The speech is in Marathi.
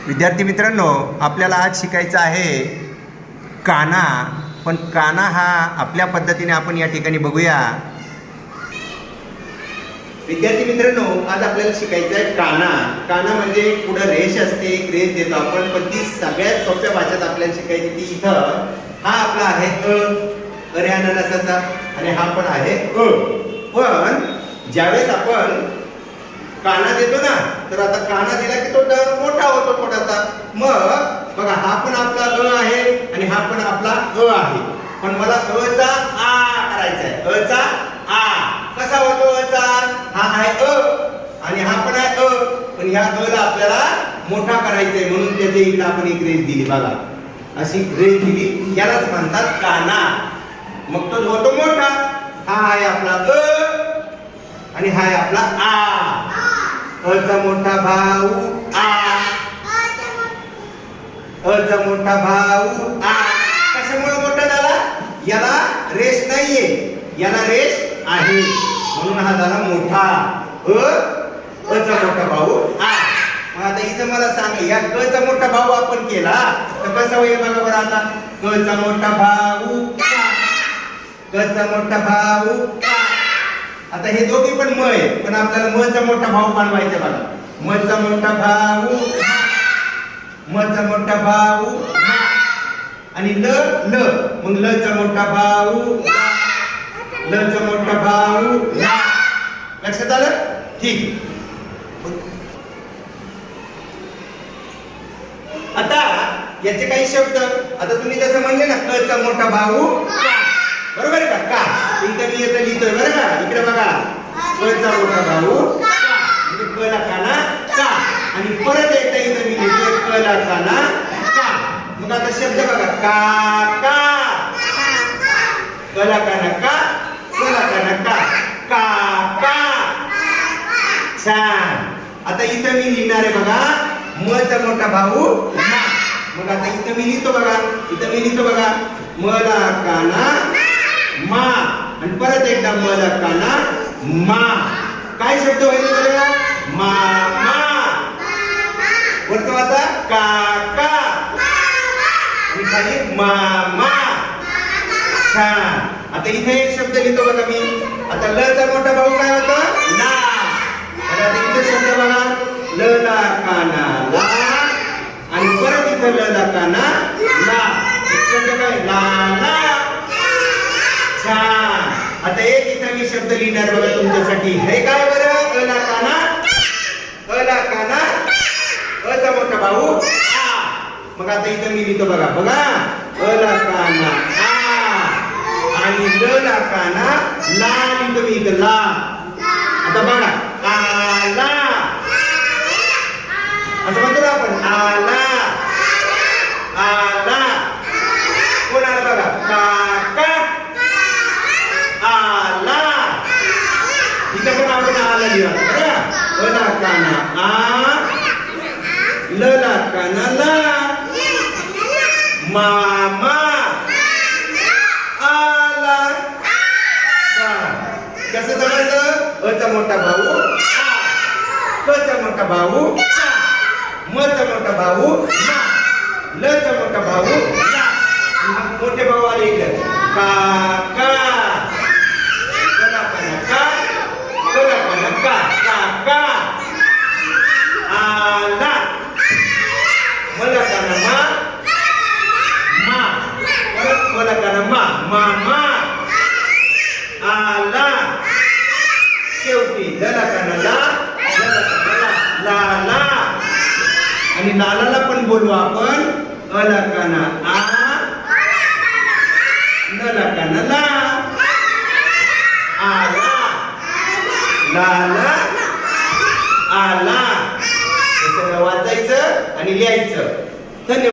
विद्यार्थी मित्रांनो, आपल्याला आज शिकायचं आहे काना. पण काना हा आपल्या पद्धतीने आपण या ठिकाणी बघूया. विद्यार्थी मित्रांनो, आज आपल्याला शिकायचं आहे काना. काना म्हणजे पुढे रेष असते, एक रेष देतो आपण, पण ती सगळ्यात सोप्या भाषेत आपल्याला शिकायची. ती इथं हा आपला आहे अरे अननसाचा आणि हा पण आहे पण ज्यावेळेस आपण काना देतो ना, तर आता काना दिला की तो मोठा होतो थोडासा. मग बघा, हा पण आपला आहे आणि हा पण आपला आहे. पण मला चा आ करायचा आहे. चा आ कसा होतो? चा हा आहे आणि हा पण आहे पण ह्या ला आपल्याला मोठा करायचा आहे, म्हणून त्याच्या इकडे आपण एक रेष दिली. बघा, अशी रेष दिली, यालाच म्हणतात काना. मग तो होतो मोठा. हा आहे आपला आणि हा आहे आपला आ. चा मोठा भाऊ आ. चा मोठा भाऊ आ. कशामुळे मोठा झाला? याला रेष नाहीये, याला रेष आहे, म्हणून हा झाला मोठा. चा मोठा भाऊ आ. मग आता इथं मला सांग, या चा मोठा भाऊ आपण केला तर कसा होईल बघा बरं. आता चा मोठा भाऊ, चा मोठा भाऊ. आता हे दोघी पण म आहे, पण आपल्याला म चा मोठा भाऊ बनवायचा. बघा, म चा मोठा भाऊ, म चा मोठा भाऊ आणि ल ल. मग ल चा मोठा भाऊ, ल चा मोठा भाऊ. लक्षात आलं? ठीक. आता याचे काही शब्द, आता तुम्ही जसं म्हणले ना, क चा मोठा भाऊ, बरोबर आहे का? इथं मी येतं लिहितोय बरं का. इकडे बघा, क चा मोठा भाऊ म्हणजे क ला काना का. आणि परत एकदा इथं मी लिहितोय क ला काना का. मग आता शब्द बघा, का का, क ला काना का, क ला काना का, का का. छान. आता इथं मी लिहिणार आहे बघा, म चा मोठा भाऊ मा. मग आता इथं मी लिहितो बघा, इथं मी लिहितो बघा, म ला काना मा. आणि परत एकदा म ला काना मा. काय शब्द होईल बघा? मामा. वरचा वाचा काका आणि खाली मामा. छान. आता इथे एक शब्द लिहितो बघा मी. आता ल चा मोठा भाऊ काय होता? ना. आता इथे शब्द बघा, ल ला काना ला आणि परत इथं ल ला काना ला. शब्द काय? ला ला. छान. आता एक इथं मी शब्द लिहिणार बघा तुमच्यासाठी. हे काय बरं? ला काना, ला काना, चा मोठा भाऊ आ. मग आता इथं मी लिहितो बघा, बघा, ला काना आ आणि ल ला काना ला लिहितो मी इथं ला. आता बघा, आला असं म्हणतो ना आपण, आला आला. कोण आला बघा? काका आला. इथं पण आपण आला लिहा बरं. ला काना आ, ल ला काना ला, मामा आला. कसं समजलं? चा मोठा भाऊ आ, क चा मोठा भाऊ आ, म चा मोठा भाऊ मा, ल चा मोठा भाऊ ला. मोठे भाऊ आले इकडे, काका, कला काना का, कला काना का, काका आला. मला काना मा मा, परत मला काना मा, मामा आला. शेवटी ल ला काना ला, ल ला काना ला, ला ला. आणि लालाला पण बोलू आपण, ला काना आ, ल ला काना ला, आला, लाला आला. हे सगळं वाचायचं आणि लिहायचं. धन्यवाद.